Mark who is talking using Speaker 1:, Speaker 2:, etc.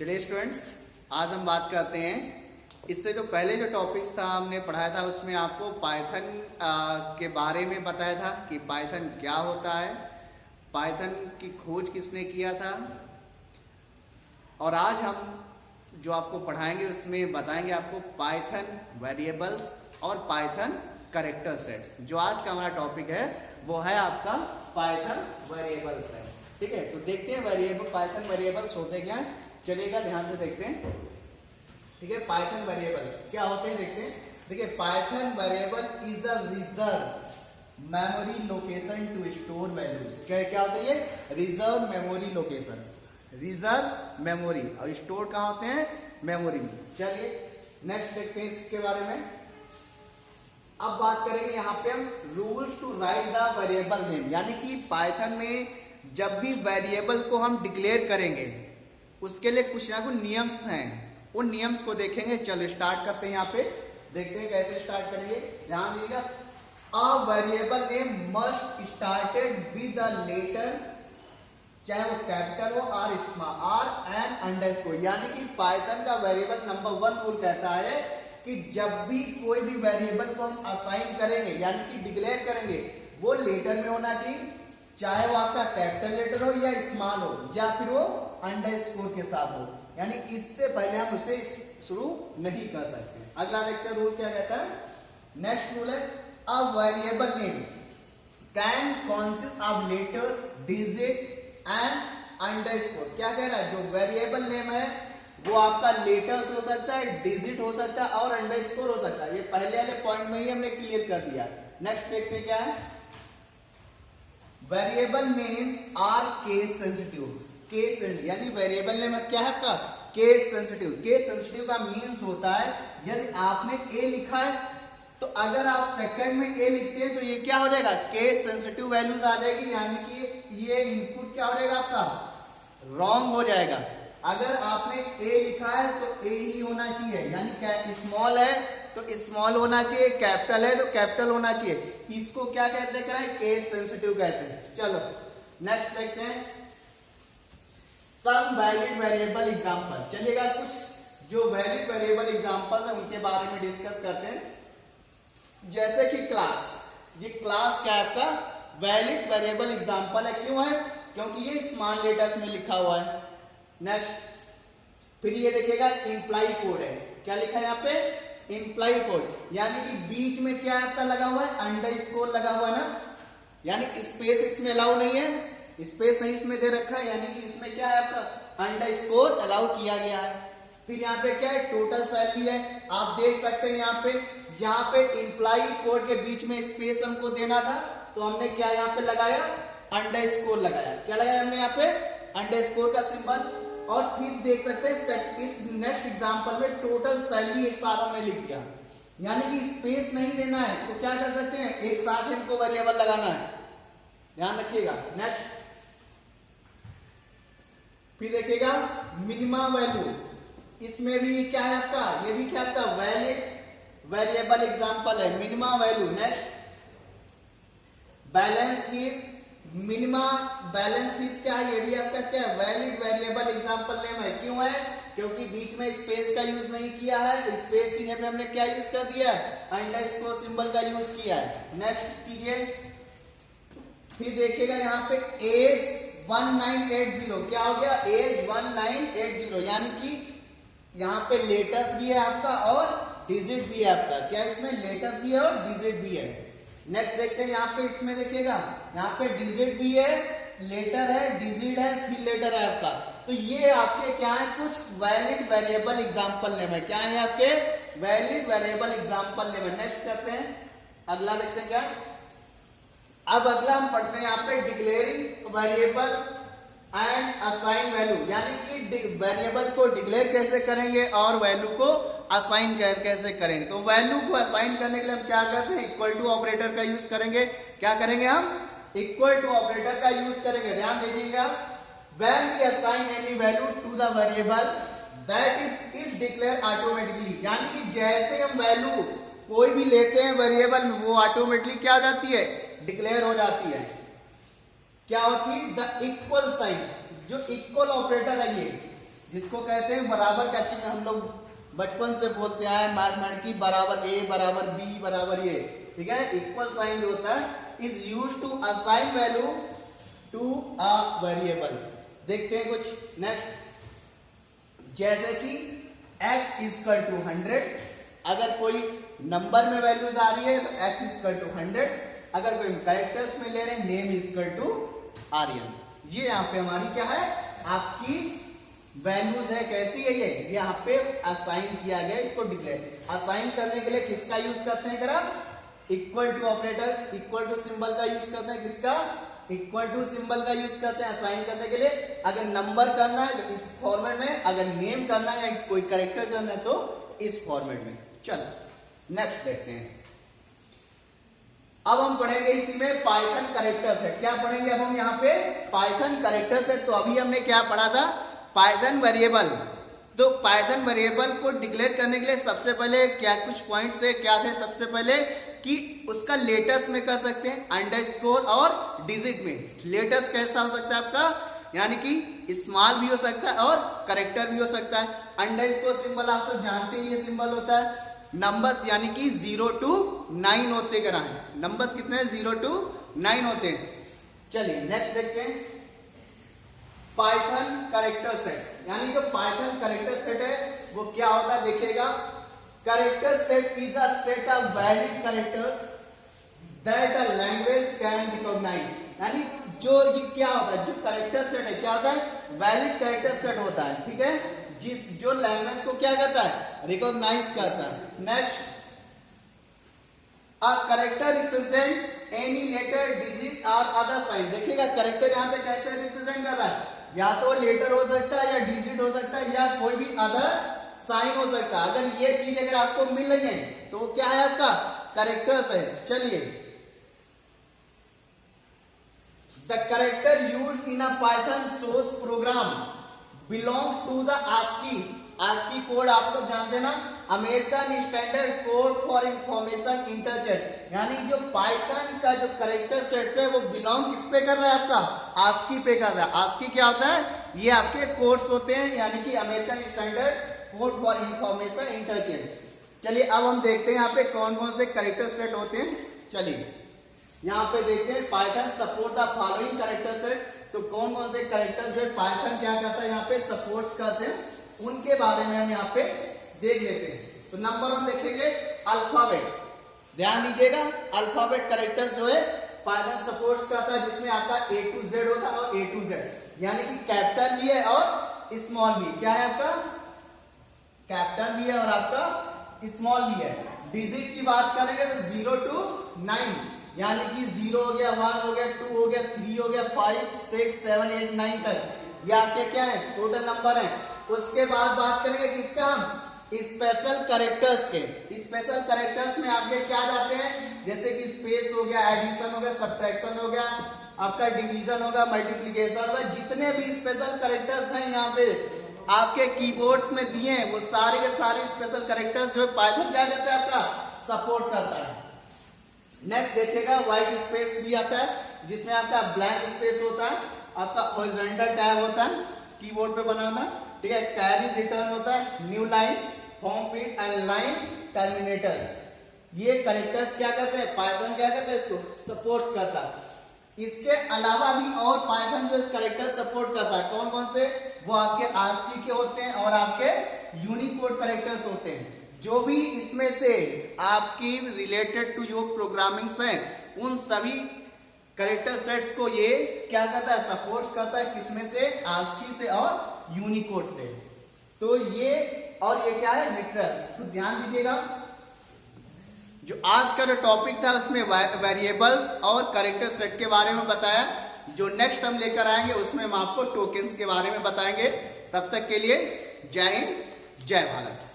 Speaker 1: चलिए स्टूडेंट्स, आज हम बात करते हैं इससे जो पहले जो टॉपिक्स था हमने पढ़ाया था उसमें आपको पाइथन के बारे में बताया था कि पाइथन क्या होता है, पाइथन की खोज किसने किया था। और आज हम जो आपको पढ़ाएंगे उसमें बताएंगे आपको पाइथन वेरिएबल्स और पाइथन कैरेक्टर सेट। जो आज का हमारा टॉपिक है वो है आपका पाइथन वेरिएबल्स है। ठीक है, तो देखते हैं वेरिएबल पाइथन वेरिएबल्स होते क्या है। चलिएगा ध्यान से देखते हैं। ठीक है, पाइथन वेरिएबल्स क्या होते हैं देखते हैं। देखिए, Python variable is a reserve memory location to store values. क्या होता है ये? Reserve memory location, reserve memory, और स्टोर कहाँ होते हैं? मेमोरी में। चलिए नेक्स्ट देखते हैं इसके बारे में। अब बात करेंगे यहाँ पे हम rules to write the variable name, यानी कि पाइथन में जब भी वेरिएबल को हम डिक्लेयर करेंगे उसके लिए कुछ ना कुछ नियम्स हैं, उन नियम्स को देखेंगे। चलो स्टार्ट करते हैं। यहाँ पे देखते हैं कैसे स्टार्ट करेंगे। ध्यान दीजिएगा, a variable name must started with the letter, चाहे वो कैपिटल हो or small or and underscore. यानी कि पाइथन का वेरिएबल नंबर 1 रूल कहता है कि जब भी कोई भी वेरिएबल को हम असाइन करेंगे यानी कि डिक्लेयर करेंगे वो लेटर में होना चाहिए, चाहे वो आपका कैपिटल लेटर हो या स्मॉल हो या फिर वो अंडरस्कोर के साथ हो। यानी इससे पहले हम उसे शुरू नहीं कर सकते। अगला देखते हैं रूल क्या कहता है। नेक्स्ट रूल है अ variable name can consist of letters, digit and underscore. क्या कह रहा है? जो वेरिएबल नेम है वो आपका लेटर्स हो सकता है, डिजिट हो सकता है और अंडरस्कोर हो सकता है। ये पहले वाले पॉइंट में ही हमने क्लियर कर दिया। नेक्स्ट देखते हैं क्या है। Variable names are case sensitive. Case sensitive यानी वेरिएबल नेम क्या है आपका? Case sensitive. केस सेंसिटिव का मीन्स होता है यदि आपने ए लिखा है तो अगर आप सेकंड में ए लिखते हैं तो ये क्या हो जाएगा? केस सेंसिटिव वैल्यूज आ जाएगी, यानी कि ये इनपुट क्या हो जाएगा आपका? रॉन्ग हो जाएगा। अगर आपने ए लिखा है तो ए ही होना चाहिए, यानी स्मॉल है तो स्मॉल होना चाहिए, कैपिटल है तो कैपिटल होना चाहिए। इसको क्या कहते हैं? केस सेंसिटिव कहते हैं। चलो नेक्स्ट देखते हैं सम वैलिड वेरिएबल एग्जांपल। चलिएगा कुछ जो वैलिड वेरिएबल एग्जांपल है उनके बारे में डिस्कस करते हैं। जैसे कि क्लास, ये क्लास क्या है आपका? वैलिड वेरिएबल एग्जांपल है। क्यों है? क्योंकि ये स्मॉल लेटर्स में लिखा हुआ है। नेक्स्ट फिर ये देखिएगा इंप्लाई कोड है। क्या लिखा है यहाँ पे? इंप्लाई कोड, यानी कि बीच में क्या आपका लगा हुआ है? अंडरस्कोर लगा हुआ है ना, यानी स्पेस इसमें अलाउ नहीं है, स्पेस नहीं इसमें दे रखा है, यानी कि इसमें क्या है आपका? अंडरस्कोर अलाउ किया गया है। फिर यहाँ पे क्या है? टोटल सैलरी है। आप देख सकते हैं यहाँ पे इंप्लाई कोड के बीच में स्पेस हमको देना था तो हमने क्या यहाँ पे लगाया? अंडरस्कोर लगाया। क्या लगाया हमने यहाँ पे? अंडरस्कोर का सिंबल। और फिर देख सकते हैं इस नेक्स्ट एग्जांपल में टोटल सैलरी एक साथ हमने लिख दिया, यानी कि स्पेस नहीं देना है तो क्या कर सकते हैं? एक साथ हमको वेरिएबल लगाना है, ध्यान रखिएगा। नेक्स्ट फिर देखिएगा मिनिमम वैल्यू, इसमें भी क्या है आपका? ये भी क्या आपका? वैलिड वेरिएबल एग्जांपल है, minimum value. Next balance fees, minimum balance fees क्या है? ये भी आपका क्या है? वैलिड वेरिएबल एग्जांपल नेम है। क्यों है? क्योंकि बीच में स्पेस का यूज नहीं किया है, स्पेस की जगह पे हमने क्या यूज कर दिया है? अंडरस्कोर सिंबल का यूज किया है। नेक्स्ट कीजिए, फिर देखिएगा यहाँ पे एज 1980। क्या हो गया? एज 1980, यानी कि यहाँ पे लेटर्स भी है आपका और डिजिट भी है आपका। क्या इसमें लेटर्स भी है और डिजिट भी है। नेक्स्ट देखते हैं यहाँ पे, इसमें देखिएगा यहाँ पे डिजिट भी है, लेटर है, डिजिट है, फिर लेटर है आपका। तो ये आपके क्या है? कुछ वैलिड वेरिएबल एग्जांपल नेम है। क्या है आपके? वैलिड वेरिएबल एग्जांपल नेम है। नेक्स्ट करते हैं, अगला देखते हैं क्या। अब अगला हम पढ़ते हैं यहाँ पे declaring variable and assign value, यानी कि वेरिएबल को डिक्लेयर कैसे करेंगे और वैल्यू को असाइन कैसे करेंगे। तो वैल्यू को असाइन करने के लिए हम क्या करते हैं? इक्वल टू ऑपरेटर का यूज करेंगे। क्या करेंगे हम? इक्वल टू ऑपरेटर का यूज करेंगे। ध्यान दीजिएगा, when we assign any value to the variable that it is declare automatically, यानी कि जैसे हम वैल्यू कोई भी लेते हैं वेरिएबल में वो ऑटोमेटिकली क्या हो जाती है? डिक्लेयर हो जाती है। क्या होती है? द इक्वल साइन, जो इक्वल ऑपरेटर है जिसको कहते हैं बराबर का चिन्ह, हम लोग बचपन से बोलते आए मैथमेटिक्स की बराबर ए बराबर बी बराबर ए, ठीक है, इक्वल साइन जो होता है is used to assign value to a variable. देखते हैं कुछ नेक्स्ट, जैसे कि x इक्वल टू 100, अगर कोई नंबर में वैल्यूज आ रही है तो x इक्वल टू 100, अगर कोई कैरेक्टर्स में ले रहे हैं नेम इक्वल टू आर्यन। ये यहाँ पे हमारी क्या है, आपकी वैल्यूज है, कैसी है ये यहाँ पे असाइन किया गया, इसको डिक्लेयर असाइन करने के लिए किसका यूज करते हैं करा, equal to operator, equal to symbol का यूज करते हैं, किसका, इक्वल टू सिंबल का यूज करते हैं असाइन करने के लिए। अगर नंबर करना है तो इस फॉर्मेट में, अगर नेम करना है या कोई कैरेक्टर करना है तो इस फॉर्मेट में। चलो नेक्स्ट देखते हैं। अब हम पढ़ेंगे इसी में पाइथन कैरेक्टर सेट। क्या पढ़ेंगे अब हम यहाँ पे, पाइथन कैरेक्टर सेट। तो अभी हमने क्या पढ़ा था, पाइथन वेरिएबल। तो पाइथन वेरिएबल को डिक्लेयर करने के लिए सबसे पहले क्या कुछ पॉइंट्स थे, क्या थे, सबसे पहले कि उसका लेटेस्ट में कर सकते हैं, अंडरस्कोर और डिजिट में। लेटेस्ट कैसा हो सकता है आपका, यानी कि स्मॉल भी हो सकता है और कैरेक्टर भी हो सकता है। अंडरस्कोर सिंबल आप तो जानते हैं ये सिंबल होता है। नंबर्स यानी कि 0 to 9 होते कराएं, नंबर्स कितने हैं, 0 to 9 होते हैं। चलिए नेक्स्ट देखते हैं, पाइथन कैरेक्टर सेट। यानी जो पाइथन कैरेक्टर सेट है वो क्या होता है देखिएगा, character set is a set of valid characters that a language can recognize. यानी जो ये क्या होता है, जो कैरेक्टर सेट है क्या होता है, वैलिड कैरेक्टर सेट होता है, ठीक है, जिस जो लैंग्वेज को क्या करता है, रिकॉग्नाइज करता है। Next, a character represents any letter, digit और अदर साइन। देखिएगा कैरेक्टर यहाँ पे कैसे रिप्रेजेंट कर रहा है, या तो लेटर हो सकता है या डिजिट हो सकता है या कोई भी अदर साइन हो सकता है। अगर ये चीज अगर आपको मिल रही है तो वो क्या है, आपका कैरेक्टर्स है। चलिए, the character used in a Python source program belong to the ASCII। ASCII code आप सब जानते हैं ना, American standard code for information interchange. यानी जो पाइथन का जो कैरेक्टर सेट है वो बिलोंग किस पे कर रहा है, आपका ASCII पे कर रहा है। ASCII क्या होता है, ये आपके कोड्स होते हैं, यानी कि American standard code for information interchange. चलिए अब हम देखते हैं यहाँ पे कौन कौन से कैरेक्टर सेट होते हैं। चलिए यहाँ पे देखते हैं, Python support the following character set. तो कौन कौन से कैरेक्टर जो पाइथन क्या करता है यहाँ पे सपोर्ट करते हैं, उनके बारे में हम यहाँ पे देख लेते हैं। तो नंबर 1 देखेंगे अल्फाबेट। ध्यान दीजिएगा, अल्फाबेट कैरेक्टर्स जो है पाइथन सपोर्ट करता है, जिसमें आपका A to Z होता है और A to Z, यानी कि कैपिटल भी है और स्मॉल भी। क्या है आपका, कैपिटल भी है और आपका स्मॉल भी है। डिजिट की बात करेंगे तो 0 to 9, यानी कि 0 हो गया, 1 हो गया, 2 हो गया, 3 हो गया, 5 6 7 8 9 तक, ये आपके क्या है, टोटल नंबर है। उसके बाद बात करेंगे किसका, स्पेशल कैरेक्टर्स के। स्पेशल कैरेक्टर्स में आपके क्या जाते हैं, जैसे कि स्पेस हो गया, एडिशन हो गया, सब्ट्रैक्शन हो गया, आपका डिवीजन होगा, मल्टीप्लीकेशन होगा। जितने भी स्पेशल कैरेक्टर्स हैं यहाँ पे आपके कीबोर्ड्स में दिए हैं, वो सारे के सारे स्पेशल कैरेक्टर्स जो पाइथन क्या करता है, आपका सपोर्ट करता है। नेक्स्ट देखिएगा, व्हाइट स्पेस भी आता है, जिसमें आपका ब्लैंक स्पेस होता है, आपका हॉरिजॉन्टल टैब होता है कीबोर्ड पे बनाना, ठीक है, कैरी रिटर्न होता है, new line, form fit and line terminators. ये कैरेक्टर्स क्या करते हैं, पाइथन क्या करता है, इसको सपोर्ट करता है। इसके अलावा भी और पाइथन जो इस कैरेक्टर सपोर्ट करता है, कौन कौन से, वो आपके ASCII के होते हैं और आपके यूनिकोड कैरेक्टर्स होते हैं। जो भी इसमें से आपकी रिलेटेड टू जो प्रोग्रामिंग्स हैं, उन सभी कैरेक्टर सेट्स को ये क्या करता है, सपोर्ट करता है, किसमें से, ASCII से और यूनिकोड से। तो ये और ये क्या है, लिटरल्स। तो ध्यान दीजिएगा, जो आज का जो टॉपिक था उसमें वेरिएबल्स और कैरेक्टर सेट के बारे में बताया। जो नेक्स्ट हम लेकर आएंगे उसमें हम आपको टोकन्स के बारे में बताएंगे। तब तक के लिए जय हिंद, जय भारत।